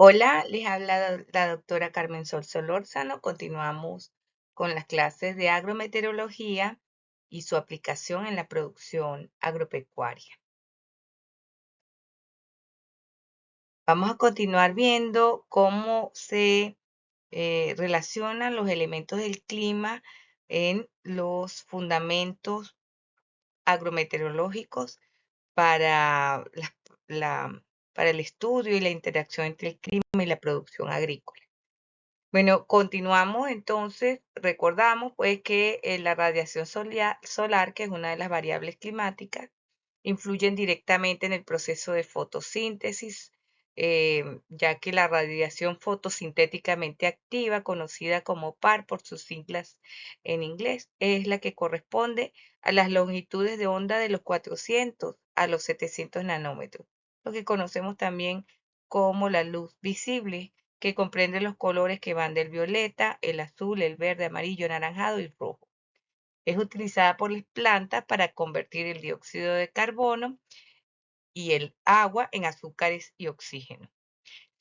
Hola, les habla la doctora Carmen Sol Solórzano. Continuamos con las clases de agrometeorología y su aplicación en la producción agropecuaria. Vamos a continuar viendo cómo se relacionan los elementos del clima en los fundamentos agrometeorológicos para, para el estudio y la interacción entre el clima y la producción agrícola. Bueno, continuamos entonces, recordamos pues que la radiación solar, que es una de las variables climáticas, influyen directamente en el proceso de fotosíntesis, ya que la radiación fotosintéticamente activa, conocida como PAR por sus siglas en inglés, es la que corresponde a las longitudes de onda de los 400 a los 700 nanómetros, lo que conocemos también como la luz visible, que comprende los colores que van del violeta, el azul, el verde, amarillo, anaranjado y rojo. Es utilizada por las plantas para convertir el dióxido de carbono y el agua en azúcares y oxígeno.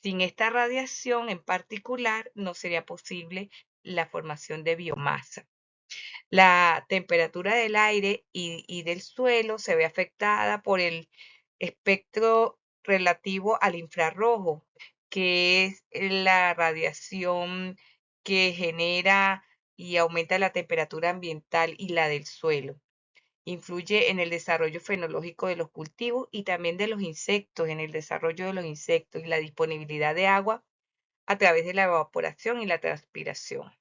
Sin esta radiación en particular, no sería posible la formación de biomasa. La temperatura del aire y del suelo se ve afectada por el espectro relativo al infrarrojo, que es la radiación que genera y aumenta la temperatura ambiental y la del suelo. Influye en el desarrollo fenológico de los cultivos y también de los insectos, en el desarrollo de los insectos y la disponibilidad de agua a través de la evaporación y la transpiración.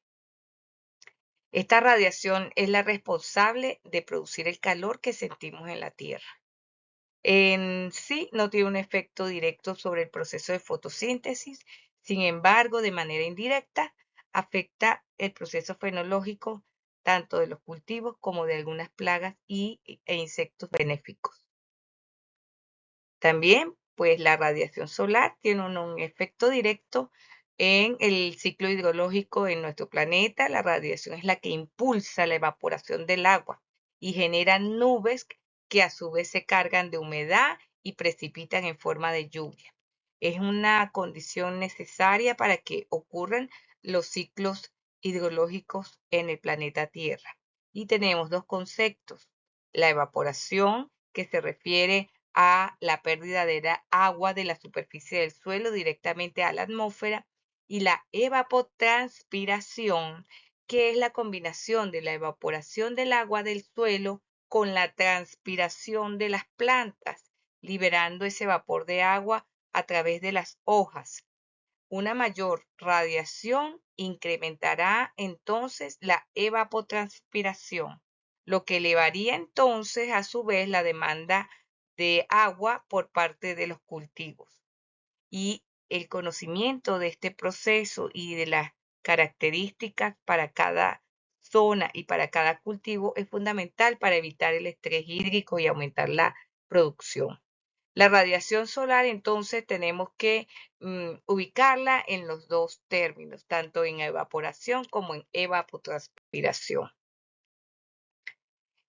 Esta radiación es la responsable de producir el calor que sentimos en la Tierra. En sí no tiene un efecto directo sobre el proceso de fotosíntesis, sin embargo, de manera indirecta, afecta el proceso fenológico tanto de los cultivos como de algunas plagas e insectos benéficos. También, pues la radiación solar tiene un efecto directo en el ciclo hidrológico en nuestro planeta. La radiación es la que impulsa la evaporación del agua y genera nubes que a su vez se cargan de humedad y precipitan en forma de lluvia. Es una condición necesaria para que ocurran los ciclos hidrológicos en el planeta Tierra. Y tenemos dos conceptos: la evaporación, que se refiere a la pérdida de agua de la superficie del suelo directamente a la atmósfera, y la evapotranspiración, que es la combinación de la evaporación del agua del suelo con la transpiración de las plantas, liberando ese vapor de agua a través de las hojas. Una mayor radiación incrementará entonces la evapotranspiración, lo que elevaría entonces a su vez la demanda de agua por parte de los cultivos. Y el conocimiento de este proceso y de las características para cada zona y para cada cultivo es fundamental para evitar el estrés hídrico y aumentar la producción. La radiación solar, entonces, tenemos que ubicarla en los dos términos, tanto en evaporación como en evapotranspiración.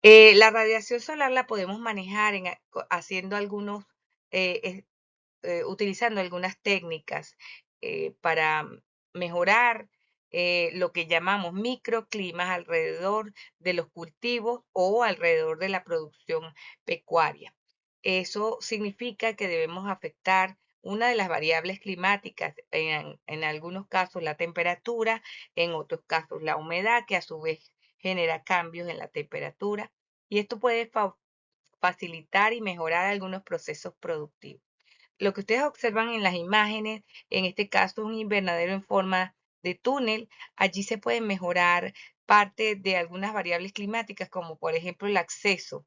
La radiación solar la podemos manejar haciendo algunos, utilizando algunas técnicas para mejorar lo que llamamos microclimas alrededor de los cultivos o alrededor de la producción pecuaria. Eso significa que debemos afectar una de las variables climáticas, en algunos casos la temperatura, en otros casos la humedad, que a su vez genera cambios en la temperatura, y esto puede facilitar y mejorar algunos procesos productivos. Lo que ustedes observan en las imágenes, en este caso es un invernadero en forma de túnel. Allí se pueden mejorar parte de algunas variables climáticas, como por ejemplo el acceso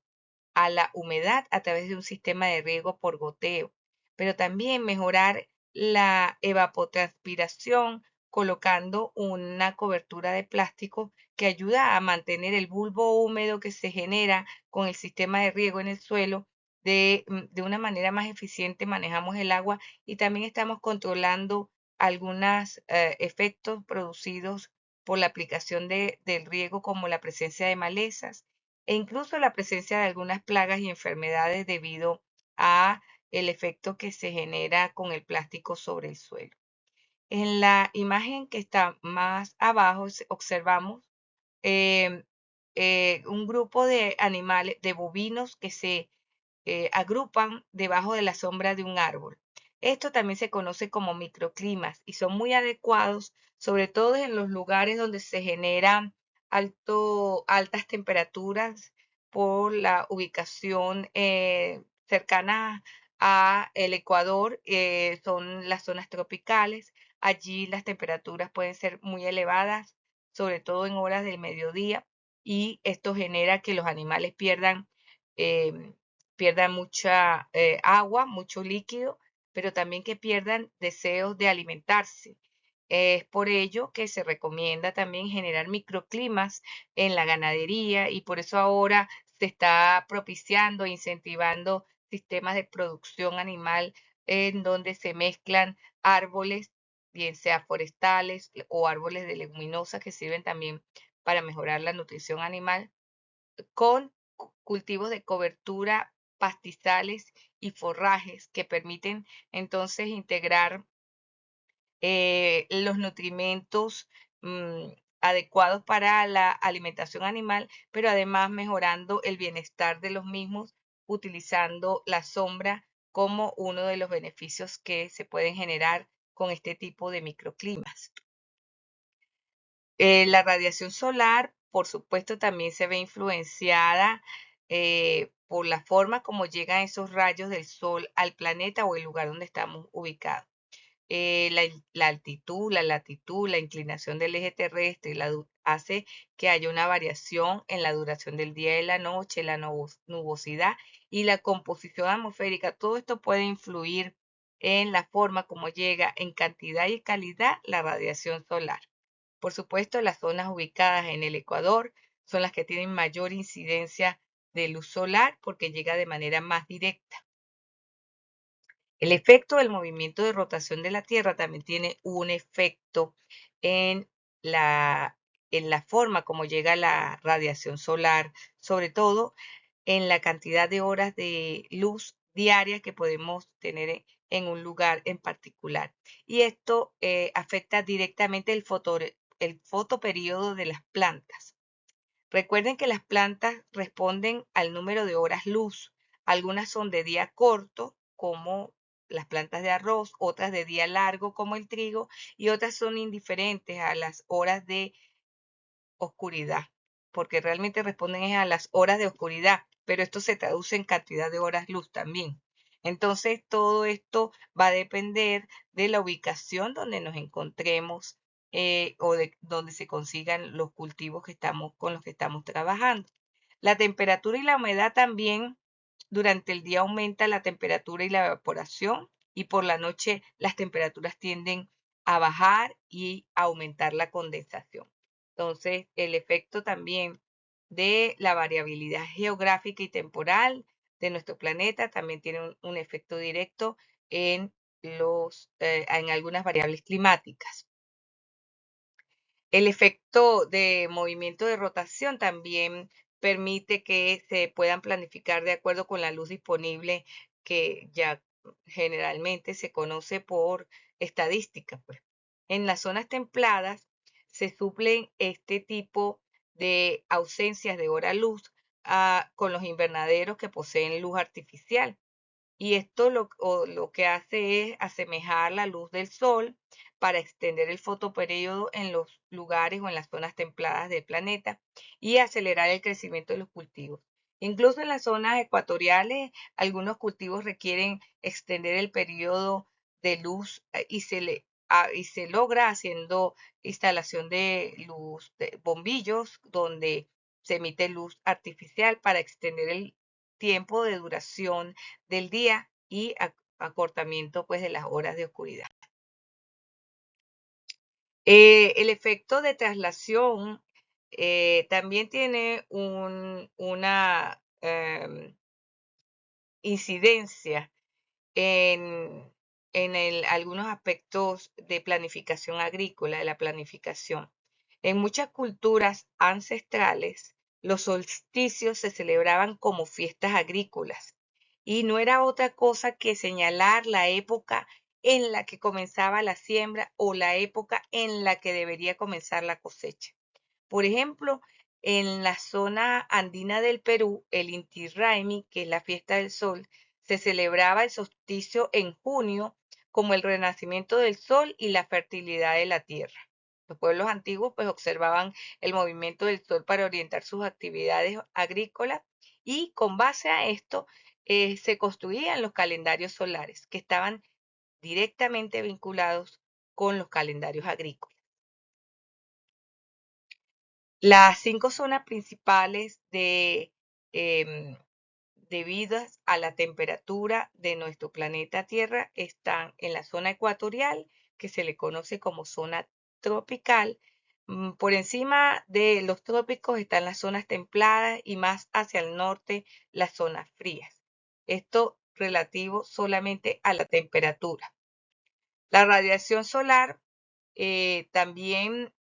a la humedad a través de un sistema de riego por goteo, pero también mejorar la evapotranspiración colocando una cobertura de plástico que ayuda a mantener el bulbo húmedo que se genera con el sistema de riego en el suelo. De una manera más eficiente manejamos el agua y también estamos controlando algunos efectos producidos por la aplicación del riego, como la presencia de malezas e incluso la presencia de algunas plagas y enfermedades debido a el efecto que se genera con el plástico sobre el suelo. En la imagen que está más abajo observamos em, un grupo de animales, de bovinos que se agrupan debajo de la sombra de un árbol. Esto también se conoce como microclimas y son muy adecuados, sobre todo en los lugares donde se generan altas temperaturas por la ubicación cercana a el Ecuador, son las zonas tropicales. Allí las temperaturas pueden ser muy elevadas, sobre todo en horas del mediodía, y esto genera que los animales em, pierdan mucha agua, mucho líquido, pero también que pierdan deseos de alimentarse. Es por ello que se recomienda también generar microclimas en la ganadería y por eso ahora se está propiciando e incentivando sistemas de producción animal en donde se mezclan árboles, bien sea forestales o árboles de leguminosas que sirven también para mejorar la nutrición animal, con cultivos de cobertura, pastizales y forrajes que permiten entonces integrar los nutrimentos mm, adecuados para la alimentación animal, pero además mejorando el bienestar de los mismos, utilizando la sombra como uno de los beneficios que se pueden generar con este tipo de microclimas. La radiación solar, por supuesto, también se ve influenciada por la forma como llegan esos rayos del sol al planeta o el lugar donde estamos ubicados. La altitud, la latitud, la inclinación del eje terrestre hace que haya una variación en la duración del día y la noche, la nubosidad y la composición atmosférica. Todo esto puede influir en la forma como llega en cantidad y calidad la radiación solar. Por supuesto, las zonas ubicadas en el Ecuador son las que tienen mayor incidencia de luz solar porque llega de manera más directa. El efecto del movimiento de rotación de la Tierra también tiene un efecto en la, en la forma como llega la radiación solar, sobre todo en la cantidad de horas de luz diarias que podemos tener en un lugar en particular. Y esto afecta directamente el fotoperíodo de las plantas. Recuerden que las plantas responden al número de horas luz. Algunas son de día corto, como las plantas de arroz, otras de día largo, como el trigo, y otras son indiferentes a las horas de oscuridad, porque realmente responden a las horas de oscuridad, pero esto se traduce en cantidad de horas luz también. Entonces, todo esto va a depender de la ubicación donde nos encontremos o de donde se consigan los cultivos con los que estamos trabajando. La temperatura y la humedad también durante el día aumenta la temperatura y la evaporación y por la noche las temperaturas tienden a bajar y a aumentar la condensación. Entonces, el efecto también de la variabilidad geográfica y temporal de nuestro planeta también tiene un efecto directo en en algunas variables climáticas. El efecto de movimiento de rotación también permite que se puedan planificar de acuerdo con la luz disponible, que ya generalmente se conoce por estadística, pues. En las zonas templadas se suplen este tipo de ausencias de hora luz con los invernaderos que poseen luz artificial. Y esto lo que hace es asemejar la luz del sol para extender el fotoperíodo en los lugares o en las zonas templadas del planeta y acelerar el crecimiento de los cultivos. Incluso en las zonas ecuatoriales, algunos cultivos requieren extender el periodo de luz y se logra haciendo instalación de luz, de bombillos, donde se emite luz artificial para extender el tiempo de duración del día y acortamiento pues de las horas de oscuridad. El efecto de traslación también tiene una incidencia en, algunos aspectos de planificación agrícola, de la planificación. En muchas culturas ancestrales, los solsticios se celebraban como fiestas agrícolas y no era otra cosa que señalar la época en la que comenzaba la siembra o la época en la que debería comenzar la cosecha. Por ejemplo, en la zona andina del Perú, el Inti Raymi, que es la fiesta del sol, se celebraba el solsticio en junio como el renacimiento del sol y la fertilidad de la tierra. Los pueblos antiguos pues observaban el movimiento del sol para orientar sus actividades agrícolas y con base a esto se construían los calendarios solares que estaban directamente vinculados con los calendarios agrícolas. Las 5 zonas principales debidas a la temperatura de nuestro planeta Tierra están en la zona ecuatorial, que se le conoce como zona tropical. Por encima de los trópicos están las zonas templadas y más hacia el norte las zonas frías. Esto relativo solamente a la temperatura. La radiación solar también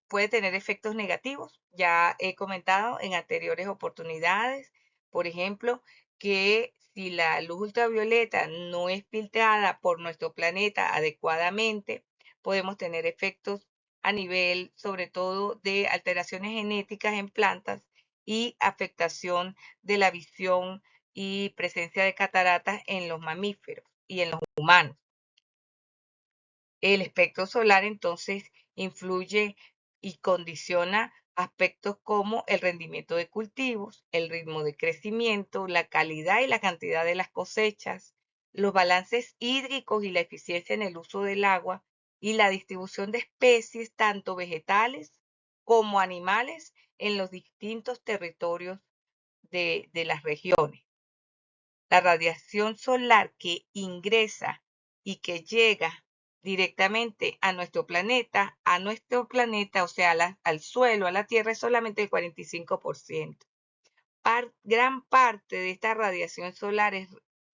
puede tener efectos negativos. Ya he comentado en anteriores oportunidades, por ejemplo, que si la luz ultravioleta no es filtrada por nuestro planeta adecuadamente, podemos tener efectos a nivel, sobre todo, de alteraciones genéticas en plantas y afectación de la visión y presencia de cataratas en los mamíferos y en los humanos. El espectro solar entonces influye y condiciona aspectos como el rendimiento de cultivos, el ritmo de crecimiento, la calidad y la cantidad de las cosechas, los balances hídricos y la eficiencia en el uso del agua y la distribución de especies, tanto vegetales como animales, en los distintos territorios de las regiones. La radiación solar que ingresa y que llega directamente a nuestro planeta, o sea, al suelo, a la Tierra, es solamente el 45%. Gran parte de esta radiación solar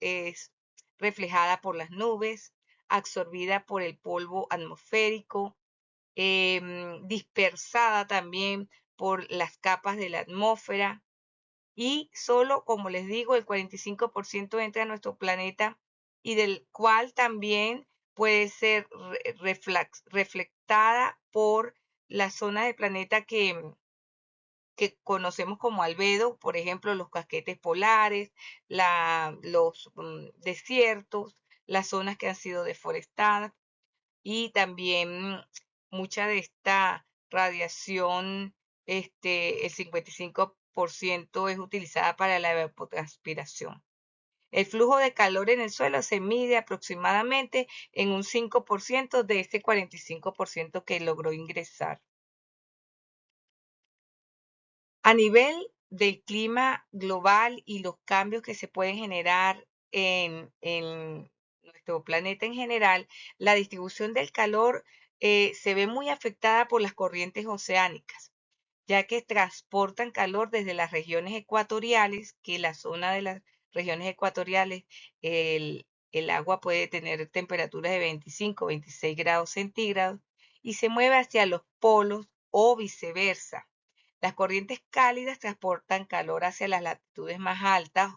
es reflejada por las nubes, absorbida por el polvo atmosférico, dispersada también por las capas de la atmósfera, y solo, como les digo, el 45% entra a nuestro planeta y del cual también puede ser reflectada por la zona del planeta que conocemos como albedo, por ejemplo, los casquetes polares, los desiertos, las zonas que han sido deforestadas y también mucha de esta radiación, el 55% es utilizada para la evapotranspiración. El flujo de calor en el suelo se mide aproximadamente en un 5% de ese 45% que logró ingresar. A nivel del clima global y los cambios que se pueden generar en nuestro planeta en general, la distribución del calor se ve muy afectada por las corrientes oceánicas, ya que transportan calor desde las regiones ecuatoriales, que la zona de las regiones ecuatoriales, el agua puede tener temperaturas de 25, 26 grados centígrados, y se mueve hacia los polos o viceversa. Las corrientes cálidas transportan calor hacia las latitudes más altas,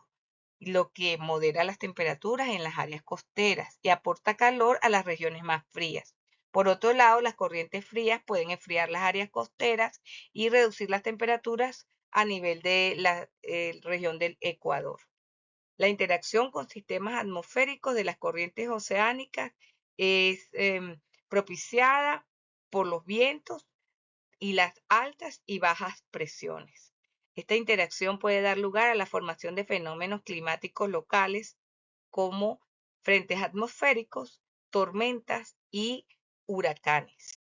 lo que modera las temperaturas en las áreas costeras y aporta calor a las regiones más frías. Por otro lado, las corrientes frías pueden enfriar las áreas costeras y reducir las temperaturas a nivel de la región del Ecuador. La interacción con sistemas atmosféricos de las corrientes oceánicas es propiciada por los vientos y las altas y bajas presiones. Esta interacción puede dar lugar a la formación de fenómenos climáticos locales como frentes atmosféricos, tormentas y huracanes.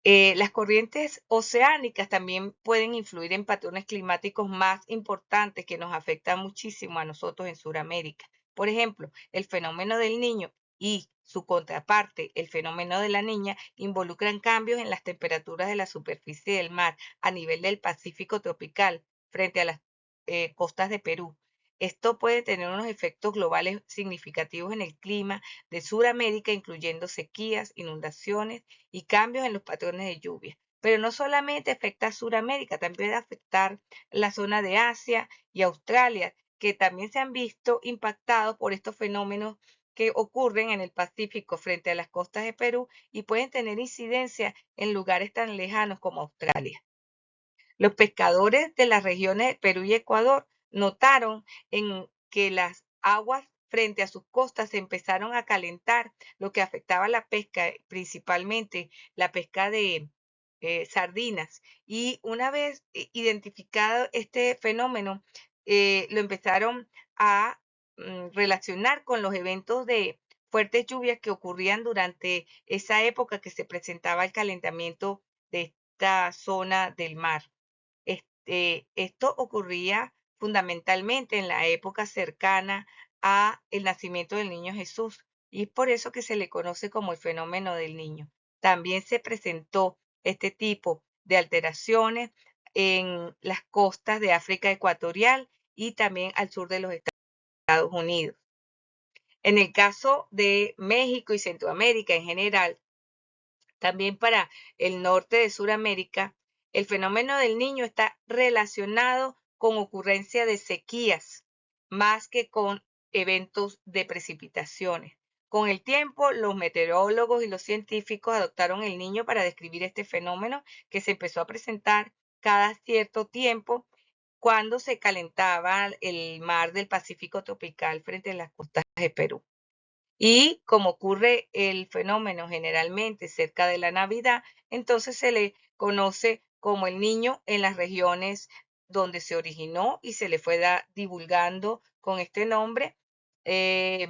Las corrientes oceánicas también pueden influir en patrones climáticos más importantes que nos afectan muchísimo a nosotros en Sudamérica. Por ejemplo, el fenómeno del Niño y su contraparte, el fenómeno de la Niña, involucran cambios en las temperaturas de la superficie del mar a nivel del Pacífico tropical frente a las costas de Perú. Esto puede tener unos efectos globales significativos en el clima de Sudamérica, incluyendo sequías, inundaciones y cambios en los patrones de lluvia. Pero no solamente afecta a Sudamérica, también puede afectar la zona de Asia y Australia, que también se han visto impactados por estos fenómenos que ocurren en el Pacífico frente a las costas de Perú y pueden tener incidencia en lugares tan lejanos como Australia. Los pescadores de las regiones de Perú y Ecuador notaron en que las aguas frente a sus costas se empezaron a calentar, lo que afectaba la pesca, principalmente la pesca de sardinas. Y una vez identificado este fenómeno, lo empezaron a relacionar con los eventos de fuertes lluvias que ocurrían durante esa época que se presentaba el calentamiento de esta zona del mar. Esto ocurría fundamentalmente en la época cercana a el nacimiento del niño Jesús, y es por eso que se le conoce como el fenómeno del niño. También se presentó este tipo de alteraciones en las costas de África ecuatorial y también al sur de los Estados Unidos. En el caso de México y Centroamérica en general, también para el norte de Sudamérica, el fenómeno del niño está relacionado con ocurrencia de sequías, más que con eventos de precipitaciones. Con el tiempo, los meteorólogos y los científicos adoptaron el niño para describir este fenómeno que se empezó a presentar cada cierto tiempo cuando se calentaba el mar del Pacífico tropical frente a las costas de Perú. Y como ocurre el fenómeno generalmente cerca de la Navidad, entonces se le conoce como el niño en las regiones donde se originó y se le fue divulgando con este nombre. eh,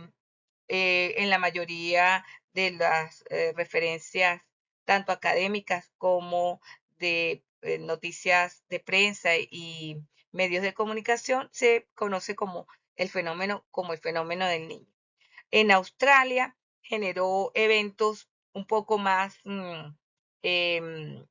en la mayoría de las referencias, tanto académicas como de noticias de prensa y medios de comunicación, se conoce como el fenómeno del niño. En Australia generó eventos un poco más em,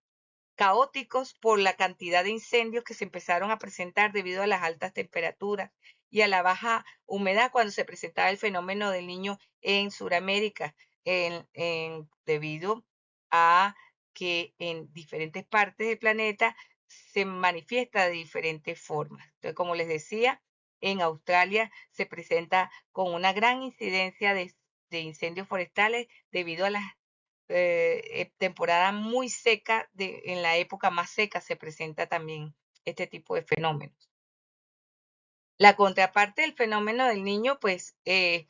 caóticos por la cantidad de incendios que se empezaron a presentar debido a las altas temperaturas y a la baja humedad cuando se presentaba el fenómeno del niño en Sudamérica, debido a que en diferentes partes del planeta se manifiesta de diferentes formas. Entonces, como les decía, en Australia se presenta con una gran incidencia de incendios forestales debido a las temporada muy seca, en la época más seca se presenta también este tipo de fenómenos. La contraparte del fenómeno del niño, pues se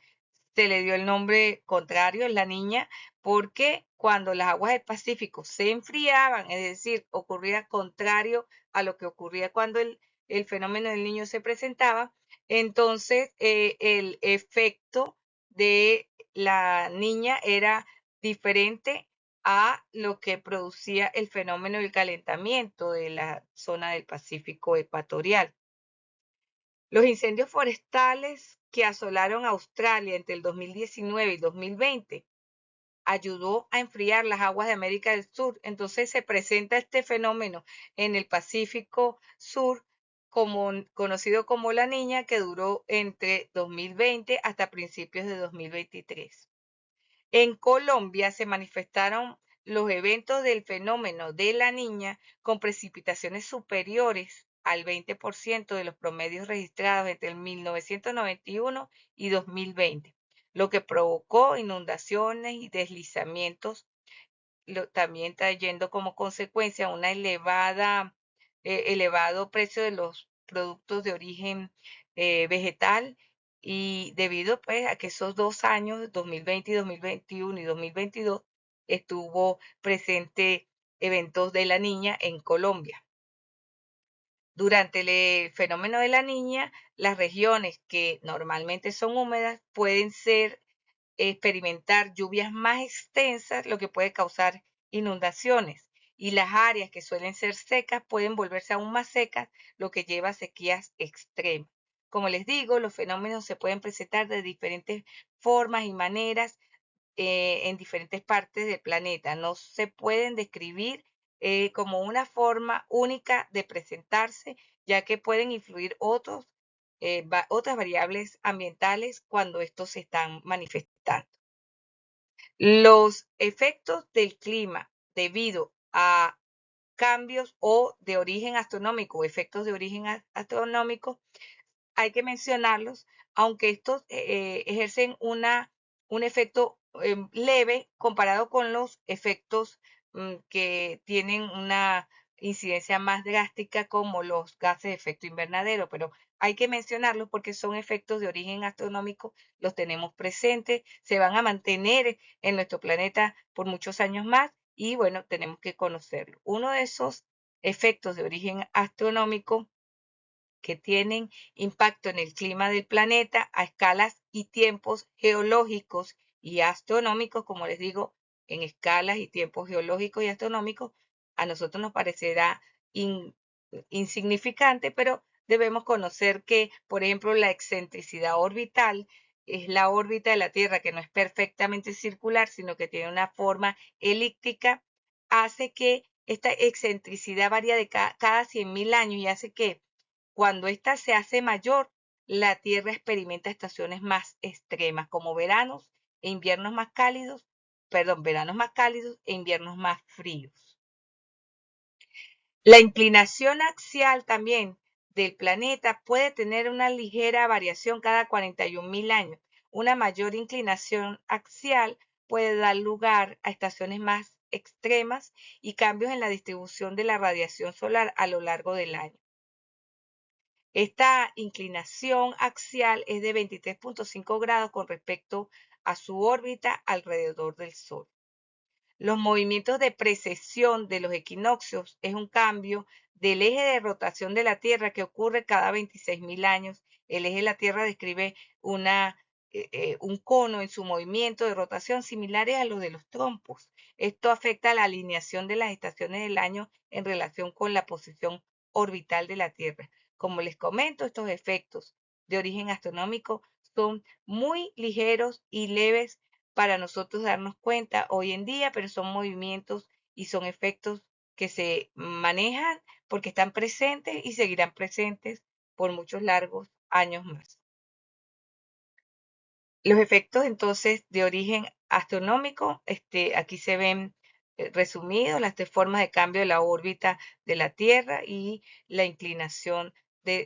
le dio el nombre contrario, la niña, porque cuando las aguas del Pacífico se enfriaban, es decir, ocurría contrario a lo que ocurría cuando el fenómeno del niño se presentaba, entonces el efecto de la niña era diferente a lo que producía el fenómeno del calentamiento de la zona del Pacífico ecuatorial. Los incendios forestales que asolaron Australia entre el 2019 y 2020 ayudó a enfriar las aguas de América del Sur. Entonces se presenta este fenómeno en el Pacífico Sur, conocido como la Niña, que duró entre 2020 hasta principios de 2023. En Colombia se manifestaron los eventos del fenómeno de la Niña con precipitaciones superiores al 20% de los promedios registrados entre el 1991 y 2020, lo que provocó inundaciones y deslizamientos, también trayendo como consecuencia una elevado precio de los productos de origen vegetal, y debido pues a que esos 2 años, 2020 y 2021 y 2022, estuvo presente eventos de la niña en Colombia. Durante el fenómeno de la niña, las regiones que normalmente son húmedas pueden experimentar lluvias más extensas, lo que puede causar inundaciones. Y las áreas que suelen ser secas pueden volverse aún más secas, lo que lleva a sequías extremas. Como les digo, los fenómenos se pueden presentar de diferentes formas y maneras en diferentes partes del planeta. No se pueden describir como una forma única de presentarse, ya que pueden influir otras variables ambientales cuando estos se están manifestando. Los efectos del clima debido a cambios o de origen astronómico, efectos de origen astronómico, hay que mencionarlos, aunque estos ejercen un efecto leve comparado con los efectos que tienen una incidencia más drástica como los gases de efecto invernadero, pero hay que mencionarlos porque son efectos de origen astronómico, los tenemos presentes, se van a mantener en nuestro planeta por muchos años más y bueno, tenemos que conocerlo. Uno de esos efectos de origen astronómico que tienen impacto en el clima del planeta a escalas y tiempos geológicos y astronómicos, como les digo, en escalas y tiempos geológicos y astronómicos, a nosotros nos parecerá insignificante, pero debemos conocer que, por ejemplo, la excentricidad orbital es la órbita de la Tierra que no es perfectamente circular, sino que tiene una forma elíptica, hace que esta excentricidad varía de cada 100.000 años y hace que cuando ésta se hace mayor, la Tierra experimenta estaciones más extremas, como veranos e inviernos más cálidos, perdón, veranos más cálidos e inviernos más fríos. La inclinación axial también del planeta puede tener una ligera variación cada 41.000 años. Una mayor inclinación axial puede dar lugar a estaciones más extremas y cambios en la distribución de la radiación solar a lo largo del año. Esta inclinación axial es de 23.5 grados con respecto a su órbita alrededor del Sol. Los movimientos de precesión de los equinoccios es un cambio del eje de rotación de la Tierra que ocurre cada 26.000 años. El eje de la Tierra describe un cono en su movimiento de rotación similares a los de los trompos. Esto afecta la alineación de las estaciones del año en relación con la posición orbital de la Tierra. Como les comento, estos efectos de origen astronómico son muy ligeros y leves para nosotros darnos cuenta hoy en día, pero son movimientos y son efectos que se manejan porque están presentes y seguirán presentes por muchos largos años más. Los efectos entonces de origen astronómico, aquí se ven resumidos las tres formas de cambio de la órbita de la Tierra y la inclinación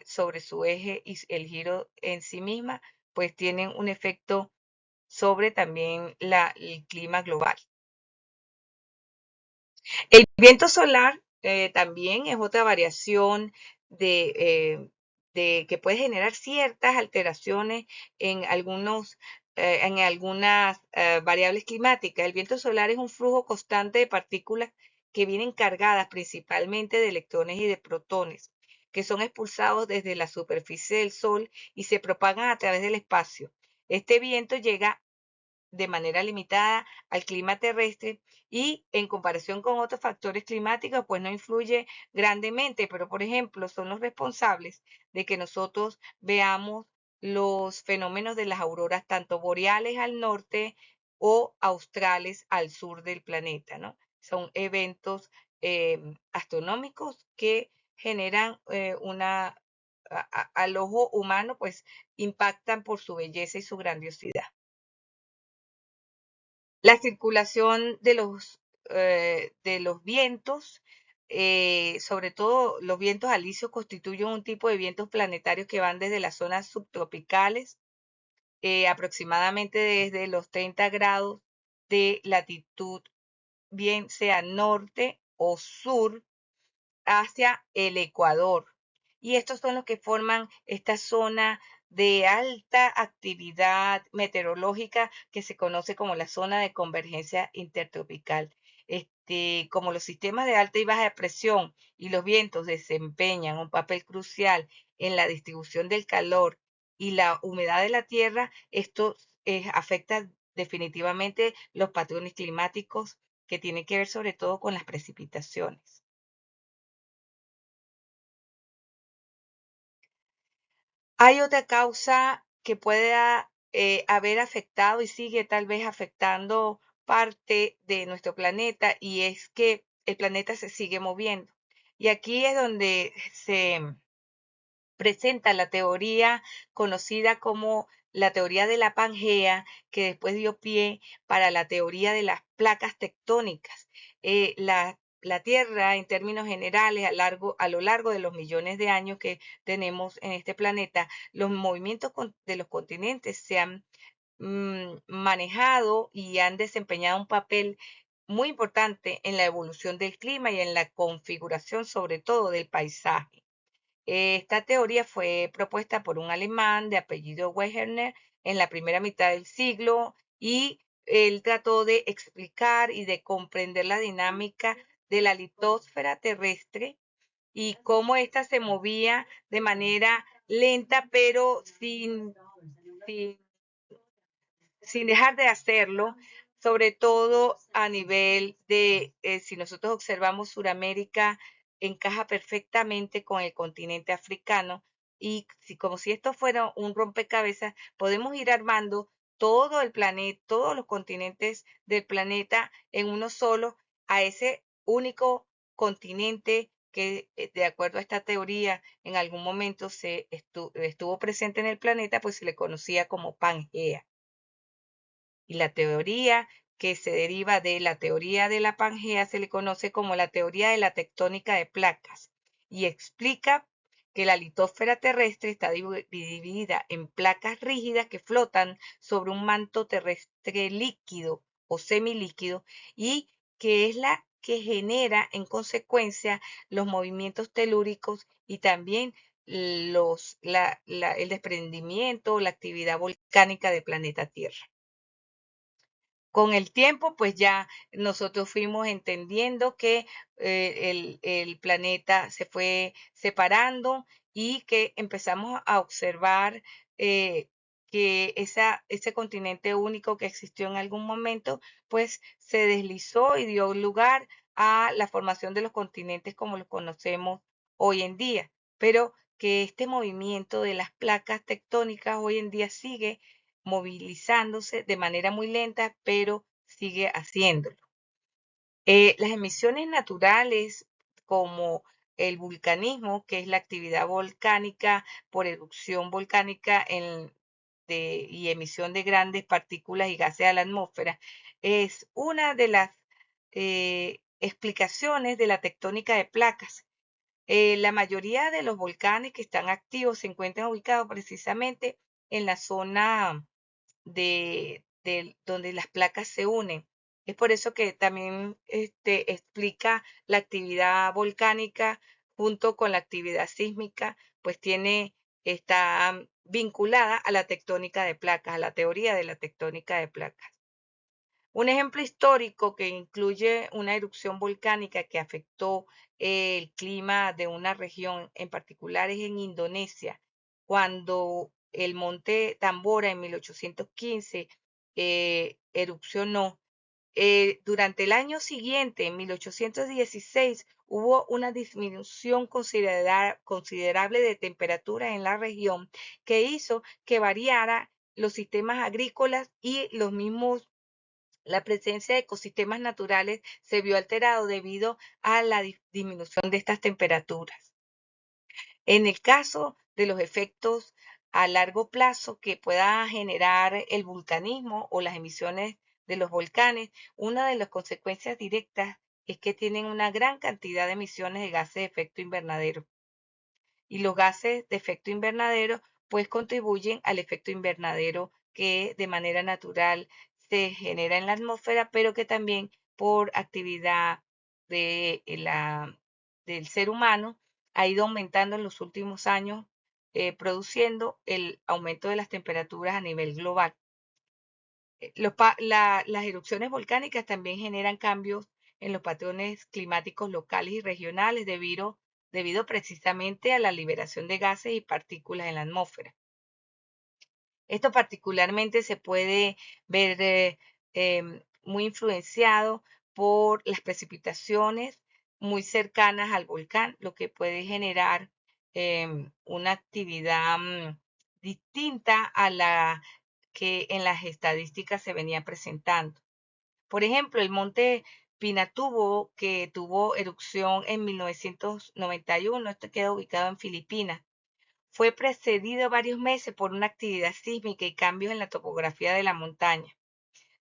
sobre su eje y el giro en sí misma, pues tienen un efecto sobre también el clima global. El viento solar también es otra variación de que puede generar ciertas alteraciones en algunas variables climáticas. El viento solar es un flujo constante de partículas que vienen cargadas principalmente de electrones y de protones, que son expulsados desde la superficie del Sol y se propagan a través del espacio. Este viento llega de manera limitada al clima terrestre y en comparación con otros factores climáticos, pues no influye grandemente, pero por ejemplo, son los responsables de que nosotros veamos los fenómenos de las auroras tanto boreales al norte o australes al sur del planeta, ¿no? Son eventos astronómicos que generan al ojo humano, pues impactan por su belleza y su grandiosidad. La circulación de los vientos, sobre todo los vientos alisios, constituyen un tipo de vientos planetarios que van desde las zonas subtropicales, aproximadamente desde los 30 grados de latitud, bien sea norte o sur, hacia el Ecuador. Y estos son los que forman esta zona de alta actividad meteorológica que se conoce como la zona de convergencia intertropical. Como los sistemas de alta y baja presión y los vientos desempeñan un papel crucial en la distribución del calor y la humedad de la Tierra, esto afecta definitivamente los patrones climáticos que tienen que ver sobre todo con las precipitaciones. Hay otra causa que pueda haber afectado y sigue tal vez afectando parte de nuestro planeta y es que el planeta se sigue moviendo. Y aquí es donde se presenta la teoría conocida como la teoría de la Pangea, que después dio pie para la teoría de las placas tectónicas. La la Tierra, en términos generales, a lo largo de los millones de años que tenemos en este planeta, los movimientos de los continentes se han manejado y han desempeñado un papel muy importante en la evolución del clima y en la configuración, sobre todo, del paisaje. Esta teoría fue propuesta por un alemán de apellido Wegener en la primera mitad del siglo y él trató de explicar y de comprender la dinámica de la litosfera terrestre y cómo ésta se movía de manera lenta, pero sin sin dejar de hacerlo, sobre todo a nivel de, si nosotros observamos Suramérica, encaja perfectamente con el continente africano y si, como si esto fuera un rompecabezas, podemos ir armando todo el planeta, todos los continentes del planeta en uno solo, a ese único continente que, de acuerdo a esta teoría, en algún momento estuvo presente en el planeta, pues se le conocía como Pangea. Y la teoría que se deriva de la teoría de la Pangea se le conoce como la teoría de la tectónica de placas y explica que la litosfera terrestre está dividida en placas rígidas que flotan sobre un manto terrestre líquido o semilíquido y que es la que genera en consecuencia los movimientos telúricos y también el desprendimiento, la actividad volcánica del planeta Tierra. Con el tiempo, pues ya nosotros fuimos entendiendo que el planeta se fue separando y que empezamos a observar que ese continente único que existió en algún momento, pues se deslizó y dio lugar a la formación de los continentes como los conocemos hoy en día. Pero que este movimiento de las placas tectónicas hoy en día sigue movilizándose de manera muy lenta, pero sigue haciéndolo. Las emisiones naturales como el vulcanismo, que es la actividad volcánica por erupción volcánica y emisión de grandes partículas y gases a la atmósfera, es una de las explicaciones de la tectónica de placas. La mayoría de los volcanes que están activos se encuentran ubicados precisamente en la zona donde las placas se unen. Es por eso que también explica la actividad volcánica junto con la actividad sísmica, pues está vinculada a la tectónica de placas, a la teoría de la tectónica de placas. Un ejemplo histórico que incluye una erupción volcánica que afectó el clima de una región en particular es en Indonesia, cuando el monte Tambora en 1815 erupcionó. Durante el año siguiente, en 1816, hubo una disminución considerable de temperatura en la región que hizo que variara los sistemas agrícolas y la presencia de ecosistemas naturales se vio alterado debido a la disminución de estas temperaturas. En el caso de los efectos a largo plazo que pueda generar el vulcanismo o las emisiones de los volcanes, una de las consecuencias directas es que tienen una gran cantidad de emisiones de gases de efecto invernadero. Y los gases de efecto invernadero pues contribuyen al efecto invernadero que de manera natural se genera en la atmósfera, pero que también por actividad del ser humano ha ido aumentando en los últimos años, produciendo el aumento de las temperaturas a nivel global. Las erupciones volcánicas también generan cambios en los patrones climáticos locales y regionales debido precisamente a la liberación de gases y partículas en la atmósfera. Esto particularmente se puede ver muy influenciado por las precipitaciones muy cercanas al volcán, lo que puede generar una actividad distinta a la que en las estadísticas se venía presentando. Por ejemplo, el monte Pinatubo, que tuvo erupción en 1991, esto queda ubicado en Filipinas, fue precedido varios meses por una actividad sísmica y cambios en la topografía de la montaña.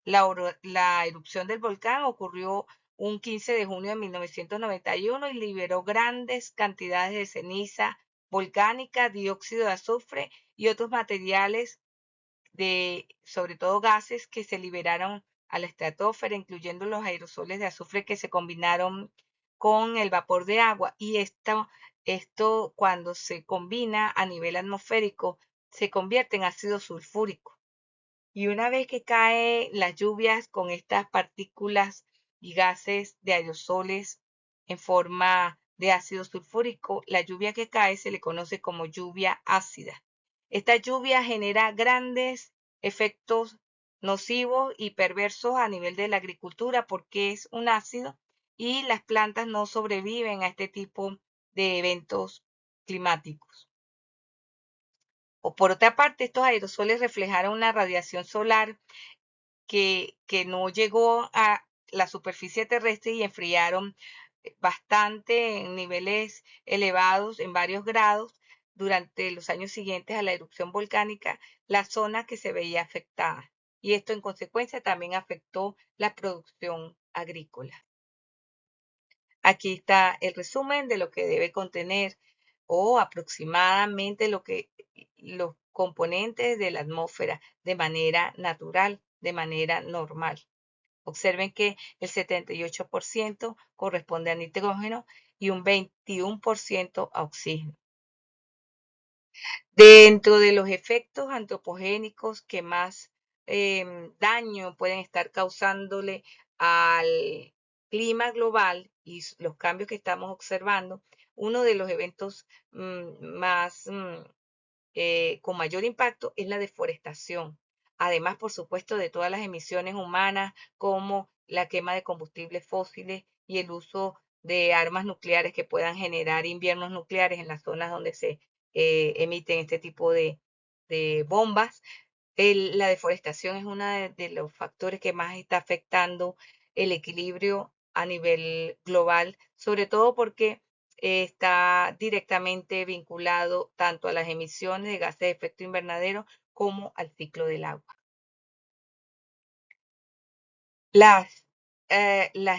La erupción del volcán ocurrió un 15 de junio de 1991 y liberó grandes cantidades de ceniza volcánica, dióxido de azufre y otros materiales sobre todo gases que se liberaron a la estratosfera, incluyendo los aerosoles de azufre que se combinaron con el vapor de agua. Y esto cuando se combina a nivel atmosférico, se convierte en ácido sulfúrico. Y una vez que caen las lluvias con estas partículas y gases de aerosoles en forma de ácido sulfúrico, la lluvia que cae se le conoce como lluvia ácida. Esta lluvia genera grandes efectos nocivos y perversos a nivel de la agricultura porque es un ácido y las plantas no sobreviven a este tipo de eventos climáticos. O por otra parte, estos aerosoles reflejaron una radiación solar que no llegó a la superficie terrestre y enfriaron bastante en niveles elevados, en varios grados, durante los años siguientes a la erupción volcánica, la zona que se veía afectada. Y esto en consecuencia también afectó la producción agrícola. Aquí está el resumen de lo que debe contener o aproximadamente los componentes de la atmósfera de manera natural, de manera normal. Observen que el 78% corresponde a nitrógeno y un 21% a oxígeno. Dentro de los efectos antropogénicos que más daño pueden estar causándole al clima global y los cambios que estamos observando, uno de los eventos más con mayor impacto es la deforestación. Además, por supuesto, de todas las emisiones humanas como la quema de combustibles fósiles y el uso de armas nucleares que puedan generar inviernos nucleares en las zonas donde se emiten este tipo de bombas. La deforestación es uno de los factores que más está afectando el equilibrio a nivel global, sobre todo porque está directamente vinculado tanto a las emisiones de gases de efecto invernadero como al ciclo del agua. Las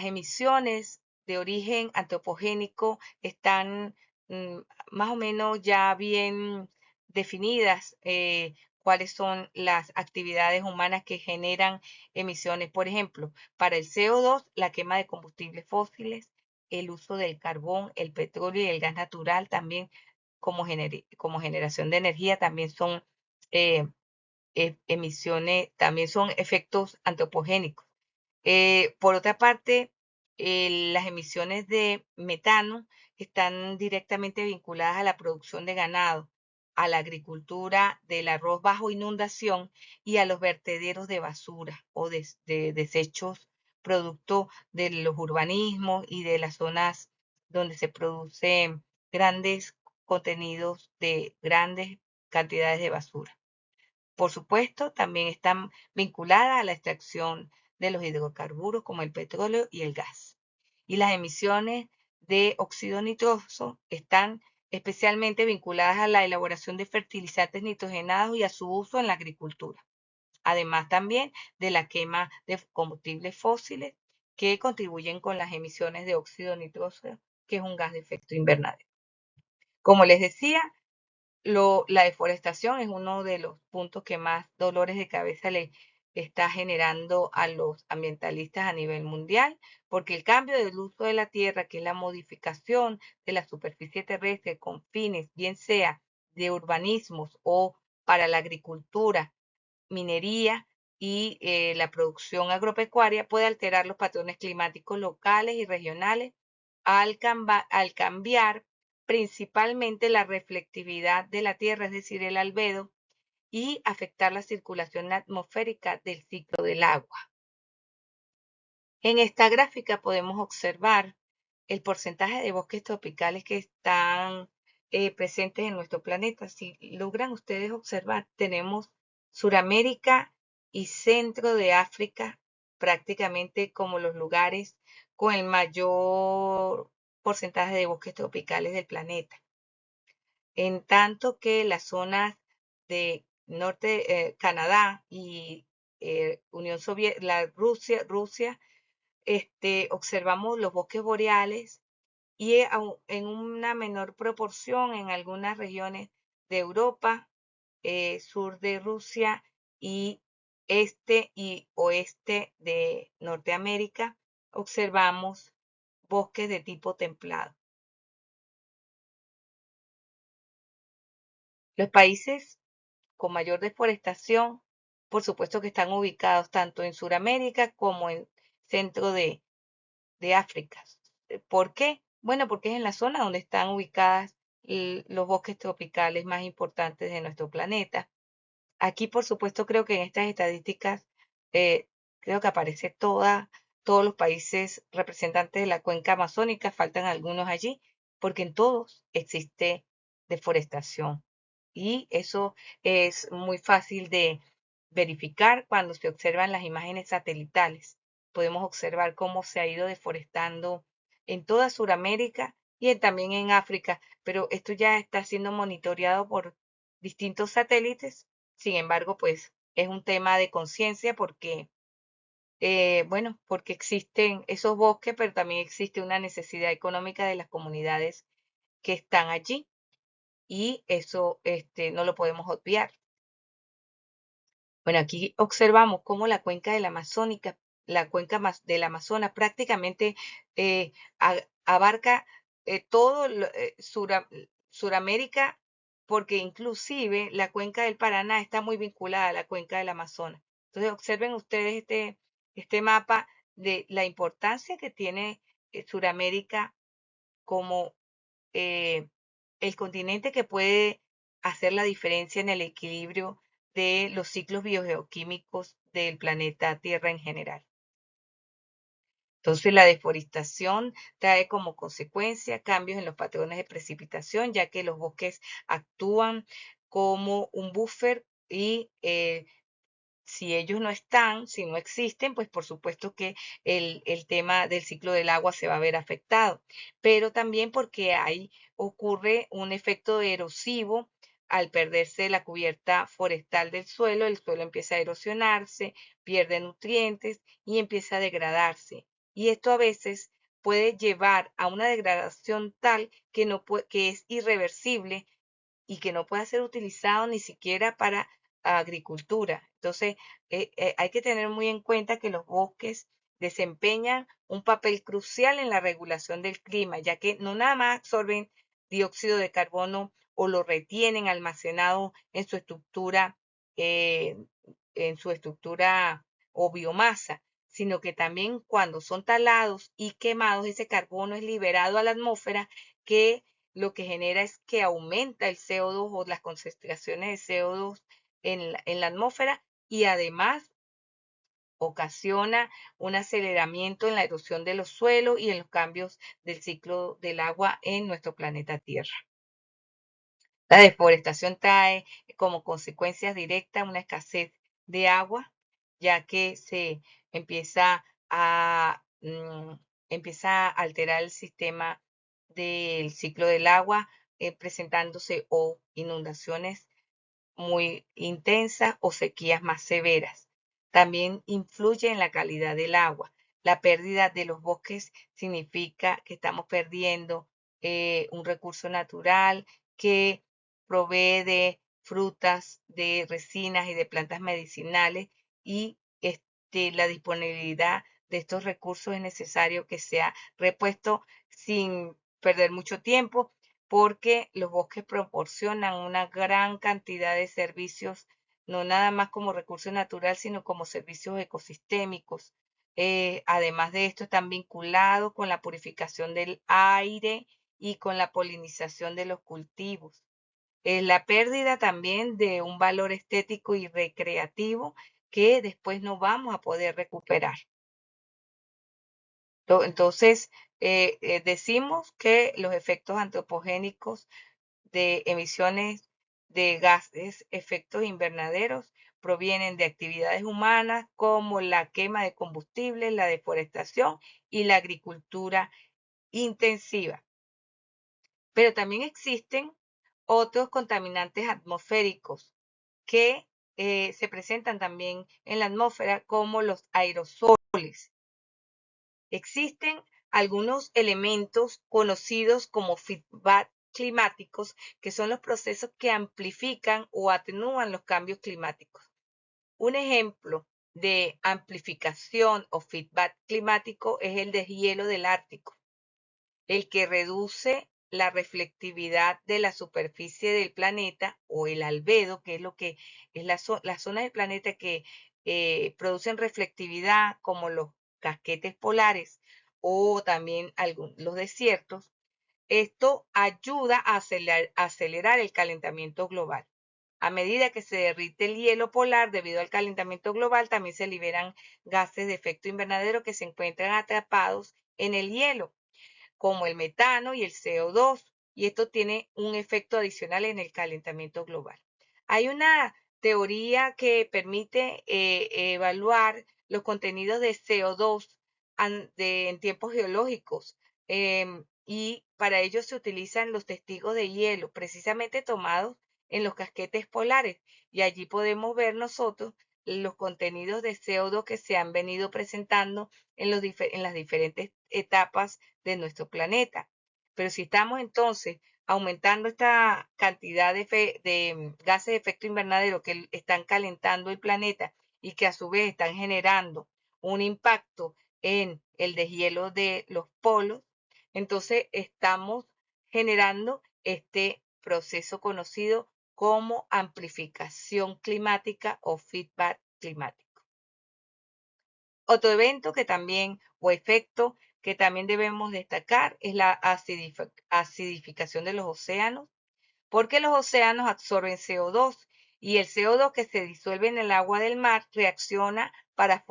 emisiones de origen antropogénico están mm, más o menos ya bien definidas, cuáles son las actividades humanas que generan emisiones. Por ejemplo, para el CO2, la quema de combustibles fósiles, el uso del carbón, el petróleo y el gas natural también como generación de energía también son eh, emisiones, también son efectos antropogénicos. Por otra parte, las emisiones de metano están directamente vinculadas a la producción de ganado, a la agricultura del arroz bajo inundación y a los vertederos de basura o de desechos producto de los urbanismos y de las zonas donde se producen grandes contenidos de grandes cantidades de basura. Por supuesto, también están vinculadas a la extracción de los hidrocarburos como el petróleo y el gas. Y las emisiones de óxido nitroso están especialmente vinculadas a la elaboración de fertilizantes nitrogenados y a su uso en la agricultura. Además también de la quema de combustibles fósiles que contribuyen con las emisiones de óxido nitroso, que es un gas de efecto invernadero. Como les decía, la deforestación es uno de los puntos que más dolores de cabeza le está generando a los ambientalistas a nivel mundial, porque el cambio del uso de la tierra, que es la modificación de la superficie terrestre con fines, bien sea de urbanismos o para la agricultura, minería y la producción agropecuaria, puede alterar los patrones climáticos locales y regionales al cambiar principalmente la reflectividad de la Tierra, es decir, el albedo, y afectar la circulación atmosférica del ciclo del agua. En esta gráfica podemos observar el porcentaje de bosques tropicales que están presentes en nuestro planeta. Si logran ustedes observar, tenemos Suramérica y centro de África prácticamente como los lugares con el mayor porcentaje de bosques tropicales del planeta. En tanto que las zonas de norte, Canadá y Unión Soviética, Rusia observamos los bosques boreales y en una menor proporción en algunas regiones de Europa, sur de Rusia y este y oeste de Norteamérica, observamos bosques de tipo templado. Los países con mayor deforestación, por supuesto que están ubicados tanto en Sudamérica como en centro de África. ¿Por qué? Bueno, porque es en la zona donde están ubicadas los bosques tropicales más importantes de nuestro planeta. Aquí, por supuesto, creo que en estas estadísticas, creo que aparece todos los países representantes de la cuenca amazónica, faltan algunos allí, porque en todos existe deforestación. Y eso es muy fácil de verificar cuando se observan las imágenes satelitales. Podemos observar cómo se ha ido deforestando en toda Sudamérica y también en África, pero esto ya está siendo monitoreado por distintos satélites. Sin embargo, pues es un tema de conciencia porque, bueno, porque existen esos bosques, pero también existe una necesidad económica de las comunidades que están allí y eso no lo podemos obviar. Bueno, aquí observamos cómo la cuenca de la Amazónica, la cuenca del Amazonas prácticamente eh, abarca todo Suramérica, porque inclusive la cuenca del Paraná está muy vinculada a la cuenca del Amazonas. Entonces, observen ustedes este mapa de la importancia que tiene Suramérica como eh, el continente que puede hacer la diferencia en el equilibrio de los ciclos biogeoquímicos del planeta Tierra en general. Entonces, la deforestación trae como consecuencia cambios en los patrones de precipitación, ya que los bosques actúan como un buffer y si ellos no están, si no existen, pues por supuesto que el tema del ciclo del agua se va a ver afectado, pero también porque ahí ocurre un efecto erosivo al perderse la cubierta forestal del suelo, el suelo empieza a erosionarse, pierde nutrientes y empieza a degradarse. Y esto a veces puede llevar a una degradación tal que, no que es irreversible y que no pueda ser utilizado ni siquiera para agricultura. Entonces, hay que tener muy en cuenta que los bosques desempeñan un papel crucial en la regulación del clima, ya que no nada más absorben dióxido de carbono o lo retienen almacenado eh, en su estructura o biomasa, sino que también cuando son talados y quemados, ese carbono es liberado a la atmósfera que lo que genera es que aumenta el CO2 o las concentraciones de CO2 en la atmósfera y además ocasiona un aceleramiento en la erosión de los suelos y en los cambios del ciclo del agua en nuestro planeta Tierra. La deforestación trae como consecuencias directas una escasez de agua, ya que se empieza empieza a alterar el sistema del ciclo del agua, presentándose o inundaciones muy intensas o sequías más severas. También influye en la calidad del agua. La pérdida de los bosques significa que estamos perdiendo un recurso natural que provee de frutas, de resinas y de plantas medicinales y la disponibilidad de estos recursos es necesario que sea repuesto sin perder mucho tiempo porque los bosques proporcionan una gran cantidad de servicios, no nada más como recurso natural, sino como servicios ecosistémicos. Además de esto, están vinculados con la purificación del aire y con la polinización de los cultivos. La pérdida también de un valor estético y recreativo que después no vamos a poder recuperar. Entonces, decimos que los efectos antropogénicos de emisiones de gases, efectos invernaderos, provienen de actividades humanas como la quema de combustible, la deforestación y la agricultura intensiva. Pero también existen otros contaminantes atmosféricos que se presentan también en la atmósfera como los aerosoles. Existen algunos elementos conocidos como feedback climáticos, que son los procesos que amplifican o atenúan los cambios climáticos. Un ejemplo de amplificación o feedback climático es el deshielo del Ártico, el que reduce la reflectividad de la superficie del planeta o el albedo, que es lo que es la zona del planeta que producen reflectividad, como los casquetes polares o también los desiertos. Esto ayuda a acelerar el calentamiento global. A medida que se derrite el hielo polar debido al calentamiento global, también se liberan gases de efecto invernadero que se encuentran atrapados en el hielo, como el metano y el CO2, y esto tiene un efecto adicional en el calentamiento global. Hay una teoría que permite evaluar los contenidos de CO2 en tiempos geológicos, y para ello se utilizan los testigos de hielo, precisamente tomados en los casquetes polares, y allí podemos ver nosotros los contenidos de CO2 que se han venido presentando en las diferentes etapas de nuestro planeta. Pero si estamos entonces aumentando esta cantidad de gases de efecto invernadero que están calentando el planeta y que a su vez están generando un impacto en el deshielo de los polos, entonces estamos generando este proceso conocido como amplificación climática o feedback climático. Otro evento que también, o efecto que también debemos destacar, es la acidificación de los océanos, porque los océanos absorben CO2 y el CO2 que se disuelve en el agua del mar reacciona para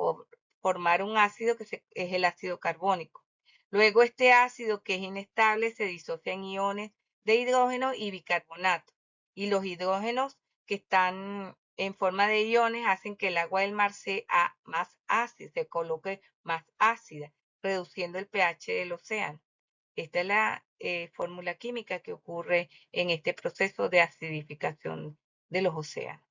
formar un ácido que es el ácido carbónico. Luego este ácido, que es inestable, se disocia en iones de hidrógeno y bicarbonato, y los hidrógenos que están en forma de iones hacen que el agua del mar sea más ácida, se coloque más ácida, reduciendo el pH del océano. Esta es la fórmula química que ocurre en este proceso de acidificación de los océanos.